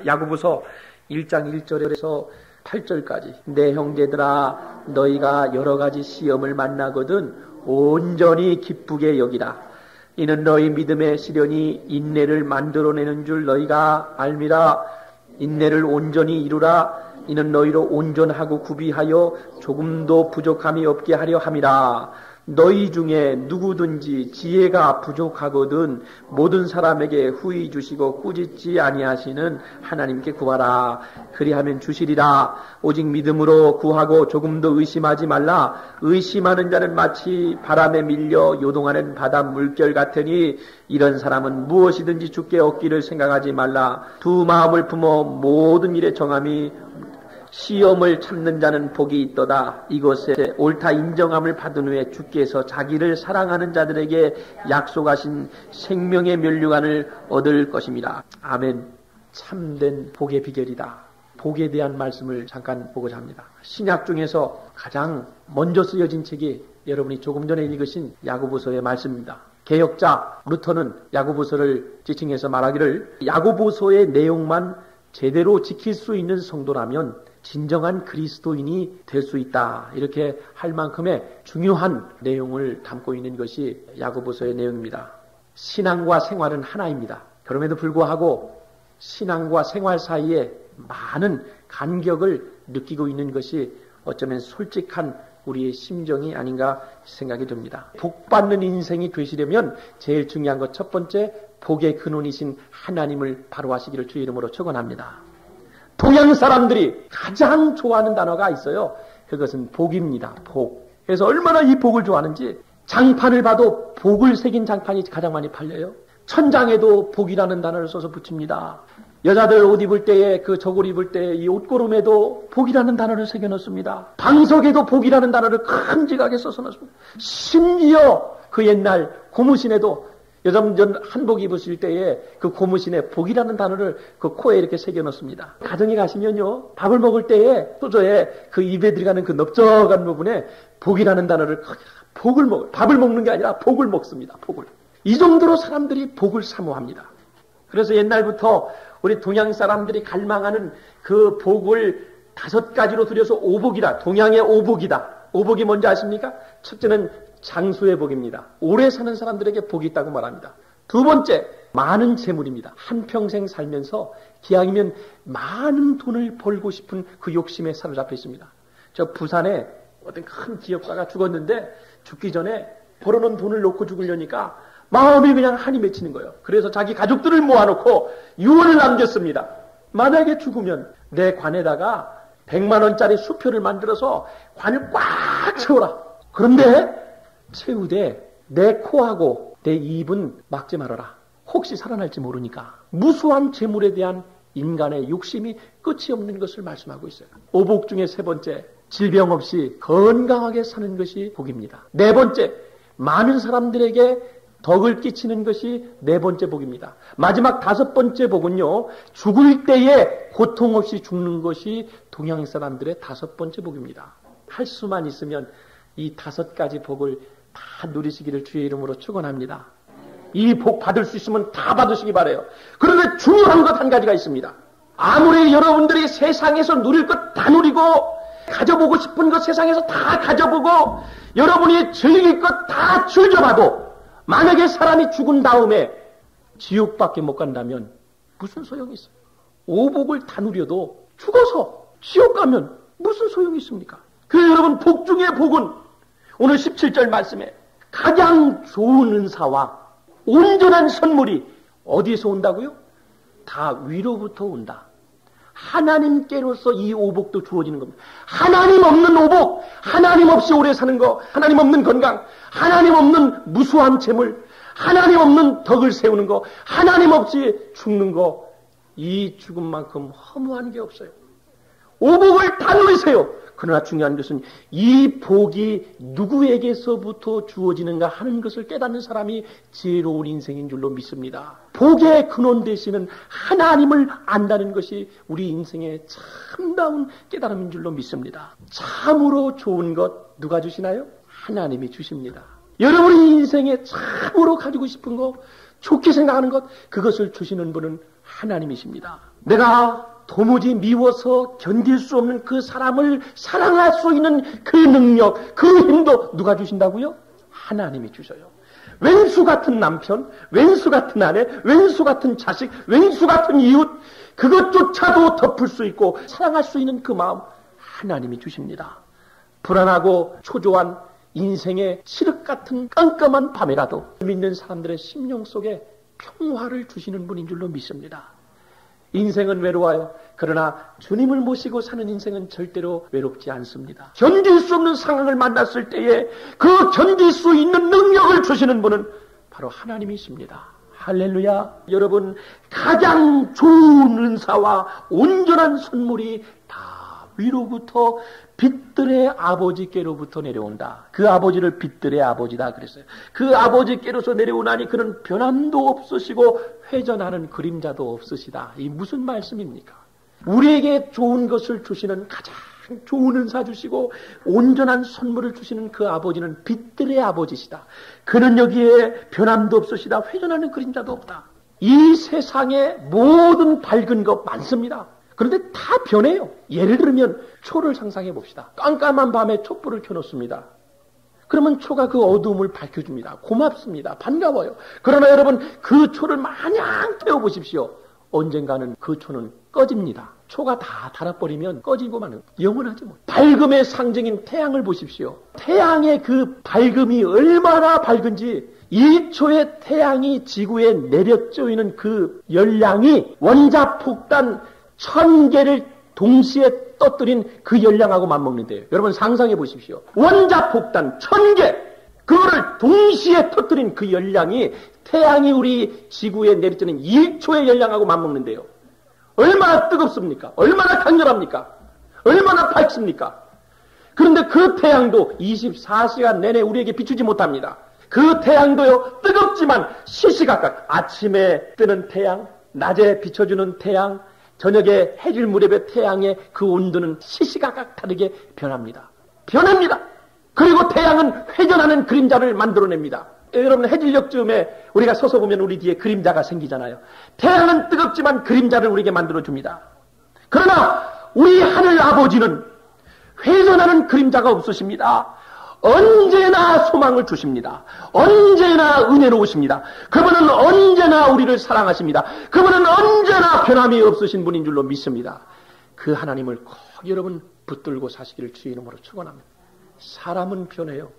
야고보서 1장 1절에서 8절까지 내 형제들아 너희가 여러 가지 시험을 만나거든 온전히 기쁘게 여기라. 이는 너희 믿음의 시련이 인내를 만들어내는 줄 너희가 알미라. 인내를 온전히 이루라. 이는 너희로 온전하고 구비하여 조금도 부족함이 없게 하려 함이라. 너희 중에 누구든지 지혜가 부족하거든 모든 사람에게 후히 주시고 꾸짖지 아니하시는 하나님께 구하라. 그리하면 주시리라. 오직 믿음으로 구하고 조금도 의심하지 말라. 의심하는 자는 마치 바람에 밀려 요동하는 바다 물결 같으니 이런 사람은 무엇이든지 주께 얻기를 생각하지 말라. 두 마음을 품어 모든 일에 정함이 시험을 참는 자는 복이 있도다. 이것에 옳다 인정함을 받은 후에 주께서 자기를 사랑하는 자들에게 약속하신 생명의 면류관을 얻을 것입니다. 아멘. 참된 복의 비결이다. 복에 대한 말씀을 잠깐 보고자 합니다. 신약 중에서 가장 먼저 쓰여진 책이 여러분이 조금 전에 읽으신 야고보서의 말씀입니다. 개혁자 루터는 야고보서를 지칭해서 말하기를 야고보서의 내용만 제대로 지킬 수 있는 성도라면 진정한 그리스도인이 될 수 있다. 이렇게 할 만큼의 중요한 내용을 담고 있는 것이 야고보서의 내용입니다. 신앙과 생활은 하나입니다. 그럼에도 불구하고 신앙과 생활 사이에 많은 간격을 느끼고 있는 것이 어쩌면 솔직한 우리의 심정이 아닌가 생각이 듭니다. 복받는 인생이 되시려면 제일 중요한 것 첫 번째, 복의 근원이신 하나님을 바로 하시기를 주의 이름으로 축원합니다. 동양 사람들이 가장 좋아하는 단어가 있어요. 그것은 복입니다. 복. 그래서 얼마나 이 복을 좋아하는지 장판을 봐도 복을 새긴 장판이 가장 많이 팔려요. 천장에도 복이라는 단어를 써서 붙입니다. 여자들 옷 입을 때에 그 저고리 입을 때 이 옷고름에도 복이라는 단어를 새겨 넣습니다. 방석에도 복이라는 단어를 큼직하게 써서 넣습니다. 심지어 그 옛날 고무신에도 여자분들 한복 입으실 때에 그 고무신에 복이라는 단어를 그 코에 이렇게 새겨 넣습니다. 가정에 가시면요, 밥을 먹을 때에 소저에 그 입에 들어가는 그 넓적한 부분에 복이라는 단어를 밥을 먹는 게 아니라 복을 먹습니다. 복을. 이 정도로 사람들이 복을 사모합니다. 그래서 옛날부터 우리 동양 사람들이 갈망하는 그 복을 5가지로 들여서 오복이라, 동양의 오복이다. 오복이 뭔지 아십니까? 첫째는 장수의 복입니다. 오래 사는 사람들에게 복이 있다고 말합니다. 두 번째, 많은 재물입니다. 한평생 살면서 기왕이면 많은 돈을 벌고 싶은 그 욕심에 사로잡혀 있습니다. 저 부산에 어떤 큰 기업가가 죽었는데 죽기 전에 벌어놓은 돈을 놓고 죽으려니까 마음이 그냥 한이 맺히는 거예요. 그래서 자기 가족들을 모아놓고 유언을 남겼습니다. 만약에 죽으면 내 관에다가 100만 원짜리 수표를 만들어서 관을 꽉 채워라. 그런데 채우되 내 코하고 내 입은 막지 말아라. 혹시 살아날지 모르니까. 무수한 재물에 대한 인간의 욕심이 끝이 없는 것을 말씀하고 있어요. 오복 중에 세 번째, 질병 없이 건강하게 사는 것이 복입니다. 네 번째, 많은 사람들에게 덕을 끼치는 것이 네 번째 복입니다. 마지막 5번째 복은요, 죽을 때에 고통 없이 죽는 것이 동양 사람들의 5번째 복입니다. 할 수만 있으면 이 5가지 복을 다 누리시기를 주의 이름으로 축원합니다. 이 복 받을 수 있으면 다 받으시기 바라요. 그런데 중요한 것 한 가지가 있습니다. 아무리 여러분들이 세상에서 누릴 것 다 누리고 가져보고 싶은 것 세상에서 다 가져보고 여러분이 즐길 것 다 즐겨봐도 만약에 사람이 죽은 다음에 지옥밖에 못 간다면 무슨 소용이 있어요? 오복을 다 누려도 죽어서 지옥 가면 무슨 소용이 있습니까? 그래서 여러분, 복 중의 복은 오늘 17절 말씀에 가장 좋은 은사와 온전한 선물이 어디에서 온다고요? 다 위로부터 온다. 하나님께로서 이 오복도 주어지는 겁니다. 하나님 없는 오복, 하나님 없이 오래 사는 거, 하나님 없는 건강, 하나님 없는 무수한 재물, 하나님 없는 덕을 세우는 거, 하나님 없이 죽는 거, 이 죽음만큼 허무한 게 없어요. 오복을 다 누리세요. 그러나 중요한 것은 이 복이 누구에게서부터 주어지는가 하는 것을 깨닫는 사람이 지혜로운 인생인 줄로 믿습니다. 복의 근원 되시는 하나님을 안다는 것이 우리 인생의 참다운 깨달음인 줄로 믿습니다. 참으로 좋은 것 누가 주시나요? 하나님이 주십니다. 여러분이 인생에 참으로 가지고 싶은 것, 좋게 생각하는 것, 그것을 주시는 분은 하나님이십니다. 내가 도무지 미워서 견딜 수 없는 그 사람을 사랑할 수 있는 그 능력, 그 힘도 누가 주신다고요? 하나님이 주셔요. 왼수 같은 남편, 왼수 같은 아내, 왼수 같은 자식, 왼수 같은 이웃, 그것조차도 덮을 수 있고 사랑할 수 있는 그 마음 하나님이 주십니다. 불안하고 초조한 인생의 칠흑 같은 깜깜한 밤이라도 믿는 사람들의 심령 속에 평화를 주시는 분인 줄로 믿습니다. 인생은 외로워요. 그러나 주님을 모시고 사는 인생은 절대로 외롭지 않습니다. 견딜 수 없는 상황을 만났을 때에 그 견딜 수 있는 능력을 주시는 분은 바로 하나님이십니다. 할렐루야. 여러분, 가장 좋은 은사와 온전한 선물이 다 위로부터 빛들의 아버지께로부터 내려온다. 그 아버지를 빛들의 아버지다 그랬어요. 그 아버지께로서 내려오나니 그는 변함도 없으시고 회전하는 그림자도 없으시다. 이 무슨 말씀입니까? 우리에게 좋은 것을 주시는 가장 좋은 은사 주시고 온전한 선물을 주시는 그 아버지는 빛들의 아버지시다. 그는 여기에 변함도 없으시다. 회전하는 그림자도 없다. 이 세상에 모든 밝은 것 많습니다. 그런데 다 변해요. 예를 들면 초를 상상해 봅시다. 깜깜한 밤에 촛불을 켜놓습니다. 그러면 초가 그 어두움을 밝혀줍니다. 고맙습니다. 반가워요. 그러나 여러분 그 초를 마냥 태워보십시오. 언젠가는 그 초는 꺼집니다. 초가 다 달아버리면 꺼지고 마는 영원하지 뭐. 밝음의 상징인 태양을 보십시오. 태양의 그 밝음이 얼마나 밝은지 이 초의 태양이 지구에 내려쪼이는 그 열량이 원자폭탄 1000개를 동시에 떠뜨린 그 열량하고 맞먹는데요. 여러분 상상해 보십시오. 원자폭탄 1000개 그거를 동시에 터뜨린 그 열량이 태양이 우리 지구에 내리쬐는 1초의 열량하고 맞먹는데요. 얼마나 뜨겁습니까? 얼마나 강렬합니까? 얼마나 밝습니까? 그런데 그 태양도 24시간 내내 우리에게 비추지 못합니다. 그 태양도요, 뜨겁지만 시시각각 아침에 뜨는 태양, 낮에 비춰주는 태양, 저녁에 해질 무렵의 태양의 그 온도는 시시각각 다르게 변합니다. 변합니다. 그리고 태양은 회전하는 그림자를 만들어냅니다. 여러분 해질녘쯤에 우리가 서서 보면 우리 뒤에 그림자가 생기잖아요. 태양은 뜨겁지만 그림자를 우리에게 만들어줍니다. 그러나 우리 하늘 아버지는 회전하는 그림자가 없으십니다. 언제나 소망을 주십니다. 언제나 은혜로우십니다. 그분은 언제나 우리를 사랑하십니다. 그분은 언제나 변함이 없으신 분인 줄로 믿습니다. 그 하나님을 꼭 여러분 붙들고 사시기를 주의 이름으로 축원합니다. 사람은 변해요.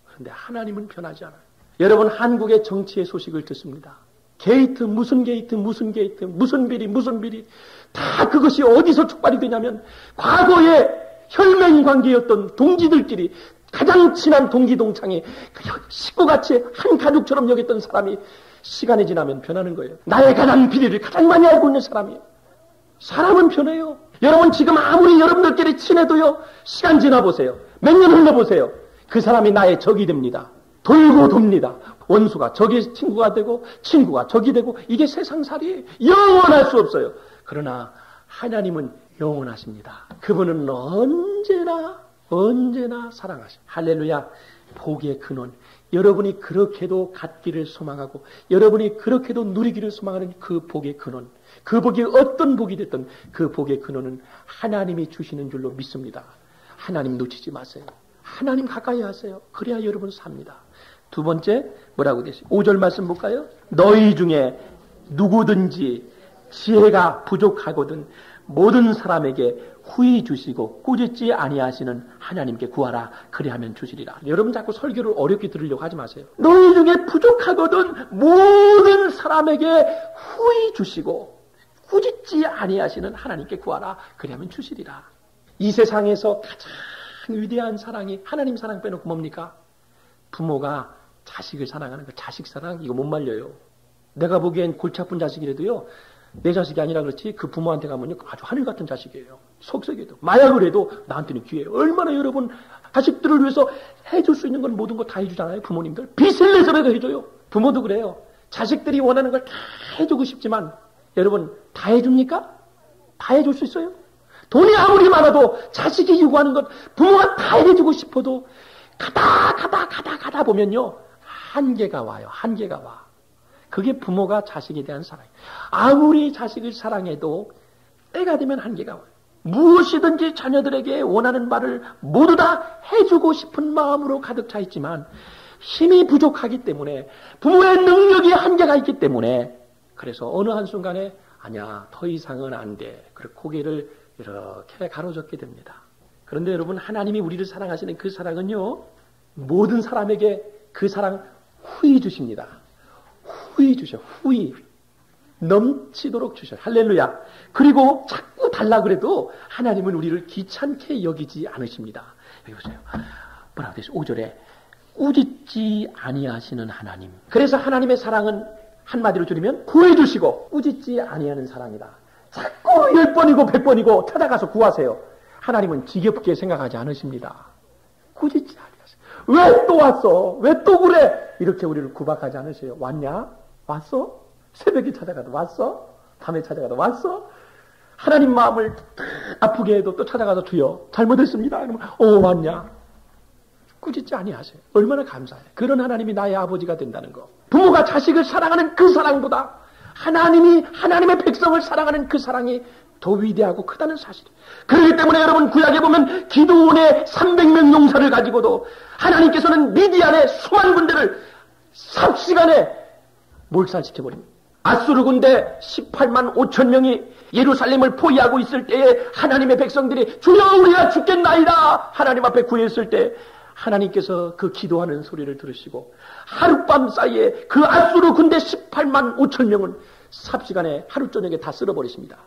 그런데 하나님은 변하지 않아요. 여러분 한국의 정치의 소식을 듣습니다. 게이트 무슨 게이트 무슨 게이트 무슨 비리 무슨 비리 다 그것이 어디서 촉발이 되냐면 과거에 혈맹 관계였던 동지들끼리 가장 친한 동기동창이 식구같이 한 가족처럼 여겼던 사람이 시간이 지나면 변하는 거예요. 나의 가장 비리를 가장 많이 알고 있는 사람이에요. 사람은 변해요. 여러분 지금 아무리 여러분들끼리 친해도요. 시간 지나보세요. 몇 년 흘러보세요. 그 사람이 나의 적이 됩니다. 돌고 돕니다. 원수가 적이 친구가 되고 친구가 적이 되고 이게 세상살이에요. 영원할 수 없어요. 그러나 하나님은 영원하십니다. 그분은 언제나 사랑하십니다. 할렐루야. 복의 근원. 여러분이 그렇게도 갖기를 소망하고 여러분이 그렇게도 누리기를 소망하는 그 복의 근원. 그 복이 어떤 복이 됐든 그 복의 근원은 하나님이 주시는 줄로 믿습니다. 하나님 놓치지 마세요. 하나님 가까이 하세요. 그래야 여러분 삽니다. 두 번째 뭐라고 되세요? 5절 말씀 볼까요? 너희 중에 누구든지 지혜가 부족하거든 모든 사람에게 후히 주시고 꾸짖지 아니하시는 하나님께 구하라. 그리하면 주시리라. 여러분 자꾸 설교를 어렵게 들으려고 하지 마세요. 너희 중에 부족하거든 모든 사람에게 후히 주시고 꾸짖지 아니하시는 하나님께 구하라. 그리하면 주시리라. 이 세상에서 가장 위대한 사랑이 하나님 사랑 빼놓고 뭡니까? 부모가 자식을 사랑하는 거. 자식 사랑 이거 못 말려요. 내가 보기엔 골치 아픈 자식이라도요. 내 자식이 아니라 그렇지 그 부모한테 가면요 아주 하늘 같은 자식이에요. 속썩여도 마약을 해도 나한테는 귀해요. 얼마나 여러분 자식들을 위해서 해줄 수 있는 건 모든 거 다 해주잖아요. 부모님들 빚을 내서라도 해줘요. 부모도 그래요. 자식들이 원하는 걸 다 해주고 싶지만 여러분 다 해줍니까? 다 해줄 수 있어요? 돈이 아무리 많아도 자식이 요구하는 것 부모가 다 해주고 싶어도 가다 보면요 한계가 와요. 한계가 와. 그게 부모가 자식에 대한 사랑이에요. 아무리 자식을 사랑해도 때가 되면 한계가 와요. 무엇이든지 자녀들에게 원하는 바를 모두 다 해주고 싶은 마음으로 가득 차 있지만 힘이 부족하기 때문에 부모의 능력이 한계가 있기 때문에 그래서 어느 한순간에 아니야 더 이상은 안 돼. 그리고 고개를 이렇게 가로젓게 됩니다. 그런데 여러분 하나님이 우리를 사랑하시는 그 사랑은요 모든 사람에게 그 사랑 후히 주십니다. 후히 주셔. 후히. 넘치도록 주셔. 할렐루야. 그리고 자꾸 달라 그래도 하나님은 우리를 귀찮게 여기지 않으십니다. 여기 보세요. 뭐라고 되죠? 5절에 꾸짖지 아니하시는 하나님. 그래서 하나님의 사랑은 한마디로 줄이면 구해주시고 꾸짖지 아니하는 사랑이다. 자꾸 10번이고 100번이고 찾아가서 구하세요. 하나님은 지겹게 생각하지 않으십니다. 꾸짖지 아니하세요. 왜 또 왔어? 왜 또 그래? 이렇게 우리를 구박하지 않으세요. 왔냐? 왔어? 새벽에 찾아가도 왔어? 밤에 찾아가도 왔어? 하나님 마음을 아프게 해도 또 찾아가서 주여 잘못했습니다. 그러면 왔냐? 꾸짖지 아니하세요. 얼마나 감사해요. 그런 하나님이 나의 아버지가 된다는 거. 부모가 자식을 사랑하는 그 사랑보다 하나님이 하나님의 백성을 사랑하는 그 사랑이 더 위대하고 크다는 사실이에요. 그렇기 때문에 여러분 구약에 보면 기드온의 300명 용사를 가지고도 하나님께서는 미디안의 수만 군대를 삽시간에 몰살시켜버립니다. 아수르 군대 18만 5천 명이 예루살렘을 포위하고 있을 때에 하나님의 백성들이 주여 우리가 죽겠나이다 하나님 앞에 구했을 때 하나님께서 그 기도하는 소리를 들으시고 하룻밤 사이에 그 아수르 군대 18만 5천 명은 삽시간에 하루 저녁에 다 쓸어버리십니다.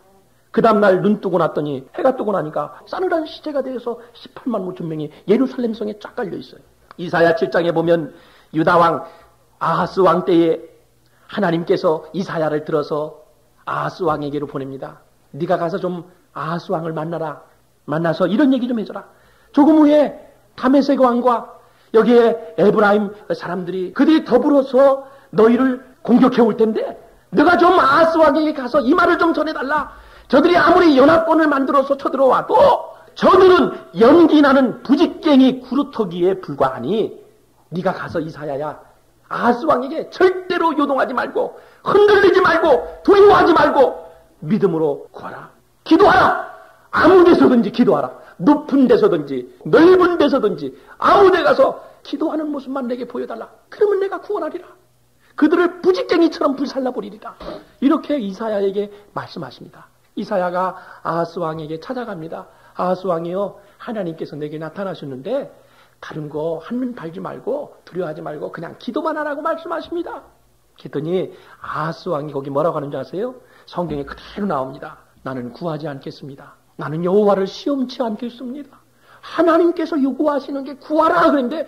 그 다음날 눈 뜨고 났더니 해가 뜨고 나니까 싸늘한 시체가 되어서 18만 5천 명이 예루살렘 성에 쫙 깔려 있어요. 이사야 7장에 보면 유다왕 아하스 왕 때에 하나님께서 이사야를 들어서 아하스 왕에게로 보냅니다. 네가 가서 좀 아하스 왕을 만나라. 만나서 이런 얘기 좀 해줘라. 조금 후에 다메섹 왕과 여기에 에브라임 사람들이 그들이 더불어서 너희를 공격해 올 텐데 너가 좀 아하스 왕에게 가서 이 말을 좀 전해달라. 저들이 아무리 연합군을 만들어서 쳐들어와도 저들은 연기나는 부직갱이 구루터기에 불과하니 네가 가서 이사야야 아하스 왕에게 절대로 요동하지 말고 흔들리지 말고 두려워하지 말고 믿음으로 구하라. 기도하라. 아무 데서든지 기도하라. 높은 데서든지 넓은 데서든지 아무 데 가서 기도하는 모습만 내게 보여달라. 그러면 내가 구원하리라. 그들을 부직갱이처럼 불살라버리리라. 이렇게 이사야에게 말씀하십니다. 이사야가 아하스 왕에게 찾아갑니다. 아하스 왕이요 하나님께서 내게 나타나셨는데 다른 거 한눈 팔지 말고 두려워하지 말고 그냥 기도만 하라고 말씀하십니다. 그랬더니 아하스 왕이 거기 뭐라고 하는 줄 아세요? 성경에 그대로 나옵니다. 나는 구하지 않겠습니다. 나는 여호와를 시험치 않겠습니다. 하나님께서 요구하시는 게 구하라 그랬는데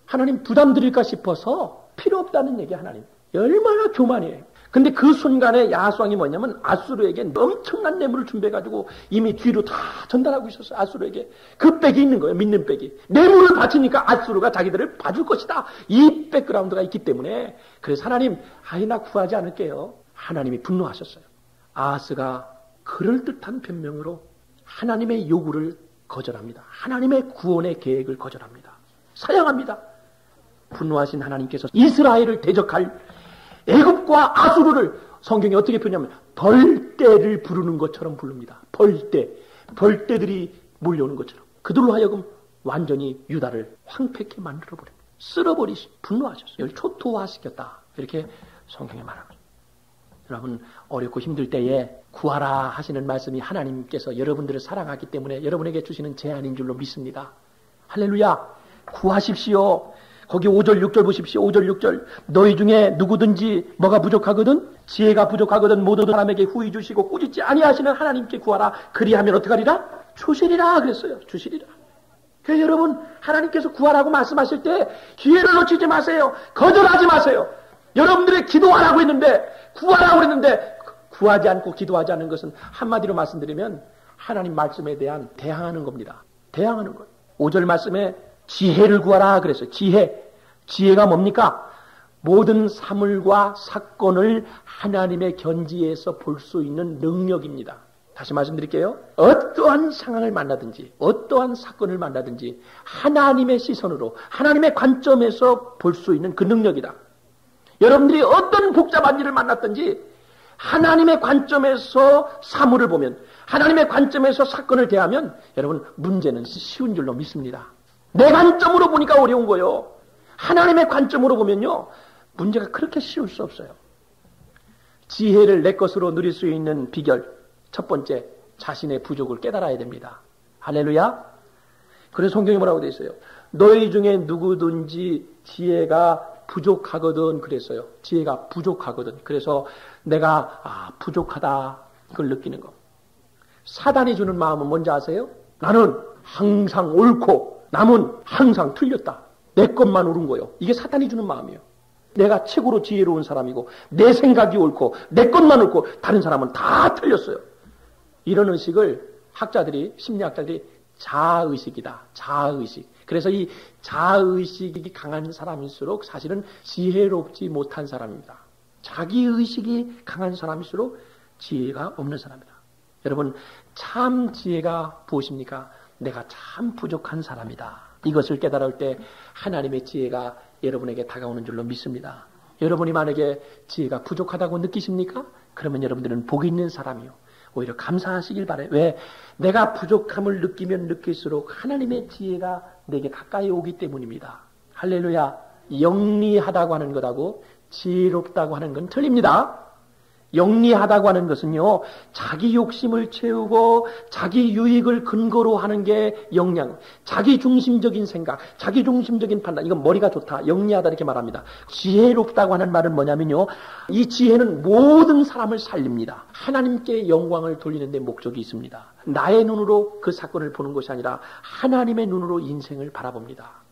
하나님 부담 드릴까 싶어서 필요 없다는 얘기 하나님. 얼마나 교만이에요. 근데 그 순간에 아하스 왕이 뭐냐면 아수르에게 엄청난 뇌물을 준비해가지고 이미 뒤로 다 전달하고 있었어요. 아수르에게. 그 백이 있는 거예요. 믿는 백이. 뇌물을 바치니까 아수르가 자기들을 봐줄 것이다. 이 백그라운드가 있기 때문에 그래서 하나님 나 구하지 않을게요. 하나님이 분노하셨어요. 아하스가 그럴듯한 변명으로 하나님의 요구를 거절합니다. 하나님의 구원의 계획을 거절합니다. 사양합니다. 분노하신 하나님께서 이스라엘을 대적할 애굽과 아수르를 성경이 어떻게 표현하냐면 벌떼를 부르는 것처럼 부릅니다. 벌떼들이 몰려오는 것처럼 그들로 하여금 완전히 유다를 황폐케 만들어버립니다. 쓸어버리시 분노하셨어요. 초토화시켰다. 이렇게 성경에 말합니다. 여러분 어렵고 힘들 때에 구하라 하시는 말씀이 하나님께서 여러분들을 사랑하기 때문에 여러분에게 주시는 제안인 줄로 믿습니다. 할렐루야. 구하십시오. 거기 5절 6절 보십시오. 5절 6절 너희 중에 누구든지 뭐가 부족하거든 지혜가 부족하거든 모든 사람에게 후히 주시고 꾸짖지 아니하시는 하나님께 구하라. 그리하면 어떻게 하리라? 주시리라 그랬어요. 주시리라. 그래서 여러분 하나님께서 구하라고 말씀하실 때 기회를 놓치지 마세요. 거절하지 마세요. 여러분들이 기도하라고 했는데 구하라고 그랬는데 구하지 않고 기도하지 않는 것은 한마디로 말씀드리면 하나님 말씀에 대한 대항하는 겁니다. 대항하는 거예요. 5절 말씀에 지혜를 구하라 그랬어요. 지혜가 뭡니까? 모든 사물과 사건을 하나님의 견지에서 볼 수 있는 능력입니다. 다시 말씀드릴게요. 어떠한 상황을 만나든지 어떠한 사건을 만나든지 하나님의 시선으로 하나님의 관점에서 볼 수 있는 그 능력이다. 여러분들이 어떤 복잡한 일을 만났든지 하나님의 관점에서 사물을 보면 하나님의 관점에서 사건을 대하면 여러분 문제는 쉬운 줄로 믿습니다. 내 관점으로 보니까 어려운 거예요. 하나님의 관점으로 보면요. 문제가 그렇게 쉬울 수 없어요. 지혜를 내 것으로 누릴 수 있는 비결. 첫 번째, 자신의 부족을 깨달아야 됩니다. 할렐루야. 그래서 성경에 뭐라고 되어 있어요? 너희 중에 누구든지 지혜가 부족하거든 그랬어요. 지혜가 부족하거든. 그래서 내가 부족하다 그걸 느끼는 거. 사단이 주는 마음은 뭔지 아세요? 나는 항상 옳고 남은 항상 틀렸다. 내 것만 옳은 거요. 이게 사단이 주는 마음이에요. 내가 최고로 지혜로운 사람이고 내 생각이 옳고 내 것만 옳고 다른 사람은 다 틀렸어요. 이런 의식을 학자들이 심리학자들이 자아의식이다. 자아의식. 그래서 이 자아의식이 강한 사람일수록 사실은 지혜롭지 못한 사람입니다. 자기의식이 강한 사람일수록 지혜가 없는 사람이다. 여러분 참 지혜가 무엇입니까? 내가 참 부족한 사람이다. 이것을 깨달을 때 하나님의 지혜가 여러분에게 다가오는 줄로 믿습니다. 여러분이 만약에 지혜가 부족하다고 느끼십니까? 그러면 여러분들은 복이 있는 사람이요. 오히려 감사하시길 바라요. 왜? 내가 부족함을 느끼면 느낄수록 하나님의 지혜가 내게 가까이 오기 때문입니다. 할렐루야. 영리하다고 하는 것하고 지혜롭다고 하는 건 틀립니다. 영리하다고 하는 것은요, 자기 욕심을 채우고 자기 유익을 근거로 하는 게 영량, 자기 중심적인 생각, 자기 중심적인 판단, 이건 머리가 좋다, 영리하다 이렇게 말합니다. 지혜롭다고 하는 말은 뭐냐면요, 이 지혜는 모든 사람을 살립니다. 하나님께 영광을 돌리는 데 목적이 있습니다. 나의 눈으로 그 사건을 보는 것이 아니라 하나님의 눈으로 인생을 바라봅니다.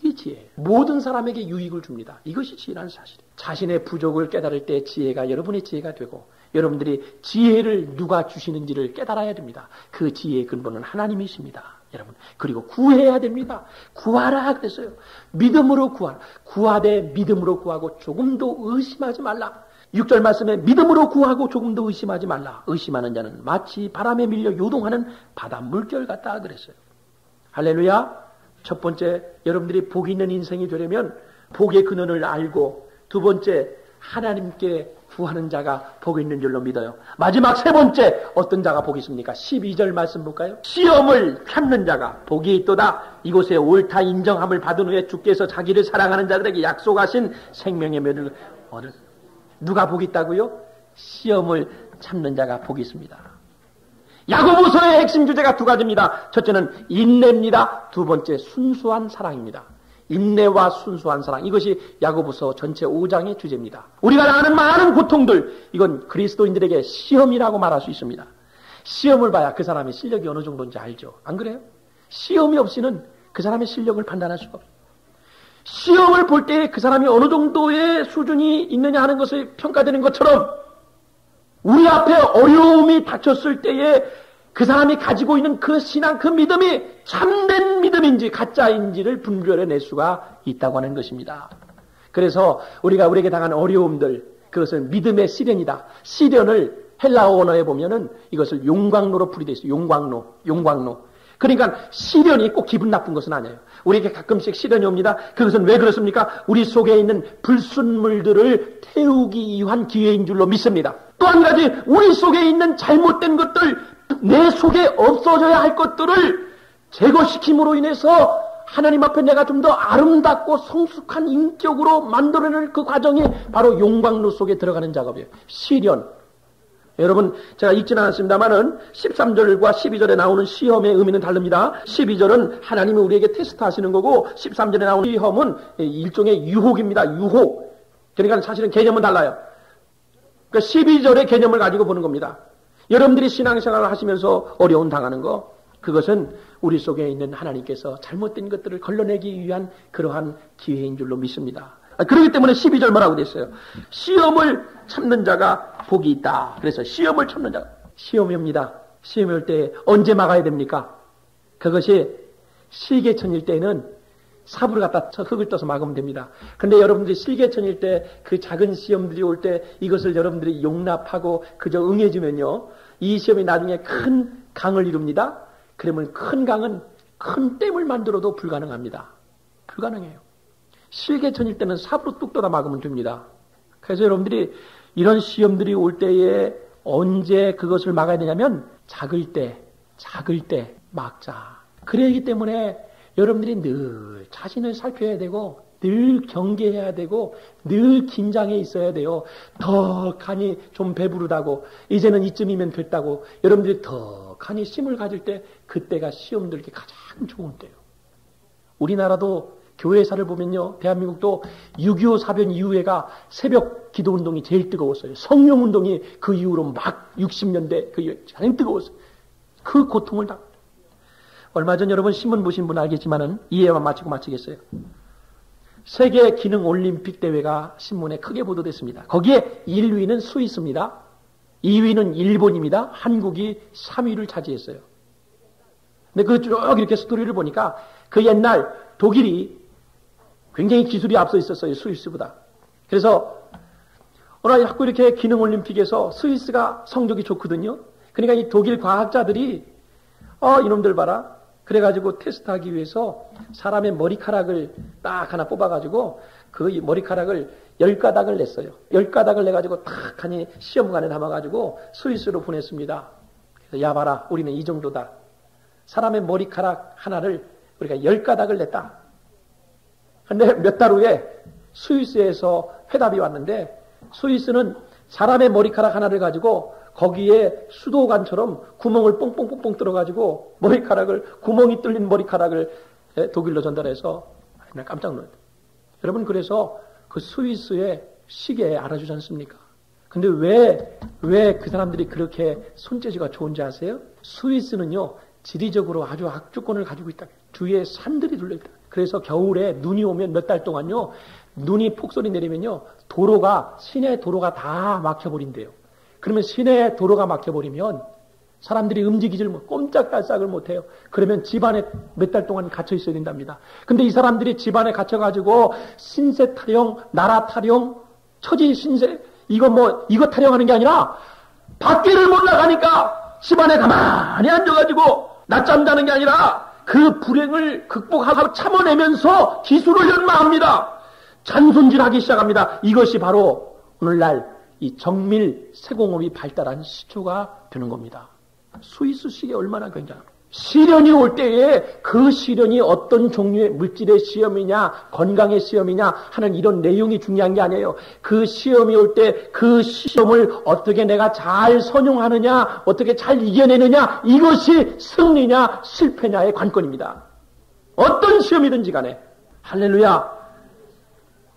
이 지혜, 모든 사람에게 유익을 줍니다. 이것이 지혜라는 사실이에요. 자신의 부족을 깨달을 때 지혜가 여러분의 지혜가 되고 여러분들이 지혜를 누가 주시는지를 깨달아야 됩니다. 그 지혜의 근본은 하나님이십니다. 여러분. 그리고 구해야 됩니다. 구하라 그랬어요. 믿음으로 구하라. 구하되 믿음으로 구하고 조금도 의심하지 말라. 6절 말씀에 믿음으로 구하고 조금도 의심하지 말라. 의심하는 자는 마치 바람에 밀려 요동하는 바다 물결 같다 그랬어요. 할렐루야. 첫 번째, 여러분들이 복 있는 인생이 되려면 복의 근원을 알고, 두 번째, 하나님께 구하는 자가 복 있는 줄로 믿어요. 마지막 세 번째, 어떤 자가 복이 있습니까? 12절 말씀 볼까요? 시험을 참는 자가 복이 있도다. 이곳에 옳다 인정함을 받은 후에 주께서 자기를 사랑하는 자들에게 약속하신 생명의 면을 얻을. 누가 복이 있다고요? 시험을 참는 자가 복이 있습니다. 야고보서의 핵심 주제가 두 가지입니다. 첫째는 인내입니다. 두 번째 순수한 사랑입니다. 인내와 순수한 사랑, 이것이 야고보서 전체 5장의 주제입니다. 우리가 아는 많은 고통들, 이건 그리스도인들에게 시험이라고 말할 수 있습니다. 시험을 봐야 그 사람의 실력이 어느 정도인지 알죠. 안 그래요? 시험이 없이는 그 사람의 실력을 판단할 수가 없어요. 시험을 볼 때 그 사람이 어느 정도의 수준이 있느냐 하는 것을 평가되는 것처럼 우리 앞에 어려움이 닥쳤을 때에 그 사람이 가지고 있는 그 신앙, 그 믿음이 참된 믿음인지 가짜인지를 분별해낼 수가 있다고 하는 것입니다. 그래서 우리가 우리에게 당한 어려움들, 그것은 믿음의 시련이다. 시련을 헬라어 언어에 보면은 이것을 용광로로 풀이되어 있어요. 용광로. 그러니까 시련이 꼭 기분 나쁜 것은 아니에요. 우리에게 가끔씩 시련이 옵니다. 그것은 왜 그렇습니까? 우리 속에 있는 불순물들을 태우기 위한 기회인 줄로 믿습니다. 또 한 가지, 우리 속에 있는 잘못된 것들, 내 속에 없어져야 할 것들을 제거시킴으로 인해서 하나님 앞에 내가 좀 더 아름답고 성숙한 인격으로 만들어낼 그 과정이 바로 용광로 속에 들어가는 작업이에요. 시련. 여러분, 제가 읽지는 않았습니다만은 13절과 12절에 나오는 시험의 의미는 다릅니다. 12절은 하나님이 우리에게 테스트하시는 거고 13절에 나오는 시험은 일종의 유혹입니다. 유혹. 그러니까 사실은 개념은 달라요. 그러니까 12절의 개념을 가지고 보는 겁니다. 여러분들이 신앙생활을 하시면서 어려움 당하는 거, 그것은 우리 속에 있는 하나님께서 잘못된 것들을 걸러내기 위한 그러한 기회인 줄로 믿습니다. 그렇기 때문에 12절 뭐라고 됐어요? 시험을 참는 자가 복이 있다. 그래서 시험을 참는 자가, 시험이 옵니다. 시험이 올 때 언제 막아야 됩니까? 그것이 실개천일 때는 삽으로 갖다 흙을 떠서 막으면 됩니다. 그런데 여러분들이 실개천일 때 그 작은 시험들이 올 때 이것을 여러분들이 용납하고 그저 응해주면요, 이 시험이 나중에 큰 강을 이룹니다. 그러면 큰 강은 큰 댐을 만들어도 불가능합니다. 불가능해요. 실개천일 때는 삽으로 뚝 떠다 막으면 됩니다. 그래서 여러분들이 이런 시험들이 올 때에 언제 그것을 막아야 되냐면 작을 때 막자. 그러기 때문에 여러분들이 늘 자신을 살펴야 되고 늘 경계해야 되고 늘 긴장해 있어야 돼요. 더 간이 좀 배부르다고 이제는 이쯤이면 됐다고 여러분들이 더 간이 힘을 가질 때 그때가 시험 들기 가장 좋은 때예요. 우리나라도 교회사를 보면요. 대한민국도 6.25 사변 이후에가 새벽 기도 운동이 제일 뜨거웠어요. 성령 운동이 그 이후로 막 60년대 그 이후에 잘 뜨거웠어요. 그 고통을 다. 얼마 전 여러분 신문 보신 분 알겠지만은 이해만 마치겠어요. 세계 기능 올림픽 대회가 신문에 크게 보도됐습니다. 거기에 1위는 스위스입니다. 2위는 일본입니다. 한국이 3위를 차지했어요. 근데 그 쭉 이렇게 스토리를 보니까 그 옛날 독일이 굉장히 기술이 앞서 있었어요. 스위스보다. 그래서 어느 날 자꾸 이렇게 기능 올림픽에서 스위스가 성적이 좋거든요. 그러니까 이 독일 과학자들이 이놈들 봐라. 그래가지고 테스트하기 위해서 사람의 머리카락을 딱 하나 뽑아가지고 그 머리카락을 10가닥을 냈어요. 10가닥을 내가지고 딱 하니 시험관에 담아가지고 스위스로 보냈습니다. 그래서 야 봐라. 우리는 이 정도다. 사람의 머리카락 하나를 우리가 10가닥을 냈다. 근데 몇 달 후에 스위스에서 회답이 왔는데 스위스는 사람의 머리카락 하나를 가지고 거기에 수도관처럼 구멍을 뽕뽕뽕뽕 뚫어가지고 머리카락을 구멍이 뚫린 머리카락을 독일로 전달해서 나 깜짝 놀랐어요. 여러분 그래서 그 스위스의 시계 알아주지 않습니까? 근데 왜 그 사람들이 그렇게 손재주가 좋은지 아세요? 스위스는요 지리적으로 아주 악조건을 가지고 있다. 주위에 산들이 둘러있다. 그래서 겨울에 눈이 오면 몇 달 동안요 눈이 폭설이 내리면요 시내 도로가 다 막혀버린대요. 그러면 시내 도로가 막혀버리면 사람들이 움직이질 꼼짝달싹을 못해요. 그러면 집안에 몇 달 동안 갇혀 있어야 된답니다. 근데 이 사람들이 집안에 갇혀가지고 신세 타령, 나라 타령, 처지 신세 이거 타령하는 게 아니라 밖에를 못 나가니까 집안에 가만히 앉아가지고 낮잠 자는 게 아니라 그 불행을 극복하고 참아내면서 기술을 연마합니다. 잔손질하기 시작합니다. 이것이 바로 오늘날 이 정밀 세공업이 발달한 시초가 되는 겁니다. 스위스 시계 얼마나 굉장한 시련이 올 때에 그 시련이 어떤 종류의 물질의 시험이냐 건강의 시험이냐 하는 이런 내용이 중요한 게 아니에요. 그 시험이 올 때 그 시험을 어떻게 내가 잘 선용하느냐 어떻게 잘 이겨내느냐 이것이 승리냐 실패냐의 관건입니다. 어떤 시험이든지 간에 할렐루야.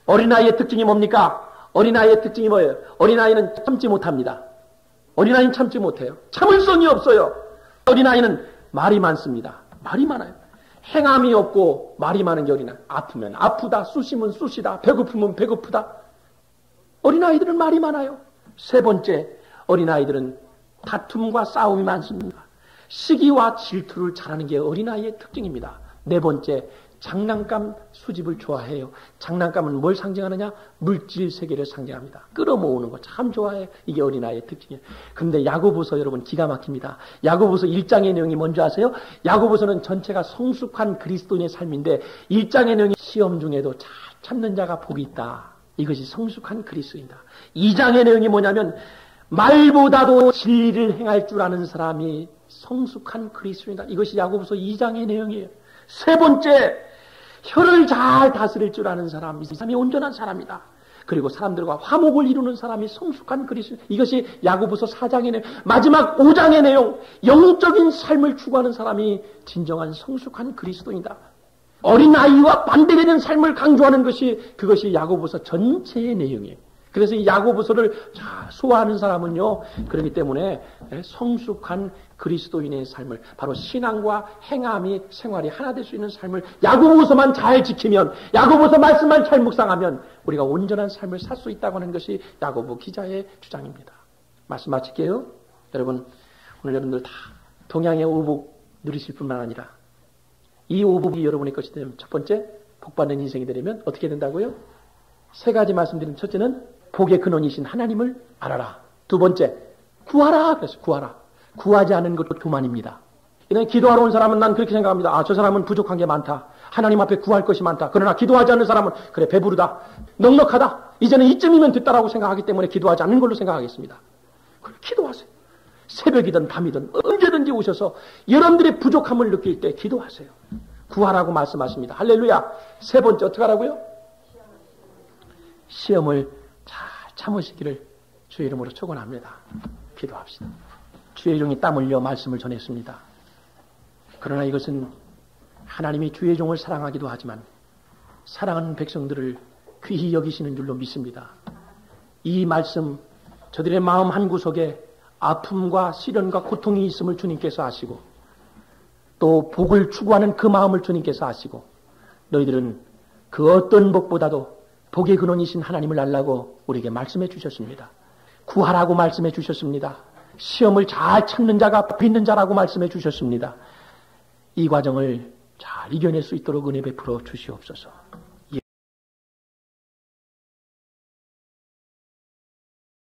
어린아이의 특징이 뭡니까? 어린아이의 특징이 뭐예요? 어린아이는 참지 못합니다. 어린아이는 참지 못해요. 참을성이 없어요. 어린아이는 말이 많습니다. 말이 많아요. 행함이 없고 말이 많은 게 어린아이. 아프면 아프다, 쑤시면 쑤시다, 배고프면 배고프다. 어린아이들은 말이 많아요. 세 번째, 어린아이들은 다툼과 싸움이 많습니다. 시기와 질투를 잘하는 게 어린아이의 특징입니다. 네 번째, 장난감 수집을 좋아해요. 장난감은 뭘 상징하느냐? 물질 세계를 상징합니다. 끌어모으는 거 참 좋아해요. 이게 어린아이의 특징이에요. 그런데 야고보서 여러분 기가 막힙니다. 야고보서 1장의 내용이 뭔지 아세요? 야고보서는 전체가 성숙한 그리스도인의 삶인데 1장의 내용이 시험 중에도 잘 참는 자가 복이 있다. 이것이 성숙한 그리스도인이다. 2장의 내용이 뭐냐면 말보다도 진리를 행할 줄 아는 사람이 성숙한 그리스도인이다. 이것이 야고보서 2장의 내용이에요. 세 번째, 혀를 잘 다스릴 줄 아는 사람, 이 사람이 온전한 사람이다. 그리고 사람들과 화목을 이루는 사람이 성숙한 그리스도. 이것이 야고보서 4장의 내용. 마지막 5장의 내용, 영적인 삶을 추구하는 사람이 진정한 성숙한 그리스도이다. 어린아이와 반대되는 삶을 강조하는 그것이 야고보서 전체의 내용이에요. 그래서 이 야고보서를 소화하는 사람은요, 그렇기 때문에 성숙한 그리스도인의 삶을, 바로 신앙과 행함이 생활이 하나 될 수 있는 삶을 야고보서만 잘 지키면, 야고보서 말씀만 잘 묵상하면 우리가 온전한 삶을 살 수 있다고 하는 것이 야고보 기자의 주장입니다. 말씀 마칠게요. 여러분, 오늘 여러분들 다 동양의 오복 누리실 뿐만 아니라 이 오복이 여러분의 것이 되면, 첫 번째, 복받는 인생이 되려면 어떻게 된다고요? 세 가지 말씀드린. 첫째는 복의 근원이신 하나님을 알아라. 두 번째, 구하라. 그래서 구하라. 구하지 않은 것도 교만입니다. 이런 기도하러 온 사람은 난 그렇게 생각합니다. 저 사람은 부족한 게 많다. 하나님 앞에 구할 것이 많다. 그러나 기도하지 않는 사람은 그래 배부르다. 넉넉하다. 이제는 이쯤이면 됐다라고 생각하기 때문에 기도하지 않는 걸로 생각하겠습니다. 그래, 기도하세요. 새벽이든 밤이든 언제든지 오셔서 여러분들의 부족함을 느낄 때 기도하세요. 구하라고 말씀하십니다. 할렐루야. 세 번째 어떻게 하라고요? 시험을 잘 참으시기를 주의 이름으로 축원합니다. 기도합시다. 주의 종이 땀 흘려 말씀을 전했습니다. 그러나 이것은 하나님이 주의 종을 사랑하기도 하지만 사랑하는 백성들을 귀히 여기시는 줄로 믿습니다. 이 말씀 저들의 마음 한구석에 아픔과 시련과 고통이 있음을 주님께서 아시고 또 복을 추구하는 그 마음을 주님께서 아시고 너희들은 그 어떤 복보다도 복의 근원이신 하나님을 알라고 우리에게 말씀해 주셨습니다. 구하라고 말씀해 주셨습니다. 시험을 잘 참는 자가 복 있는 자라고 말씀해 주셨습니다. 이 과정을 잘 이겨낼 수 있도록 은혜 베풀어 주시옵소서.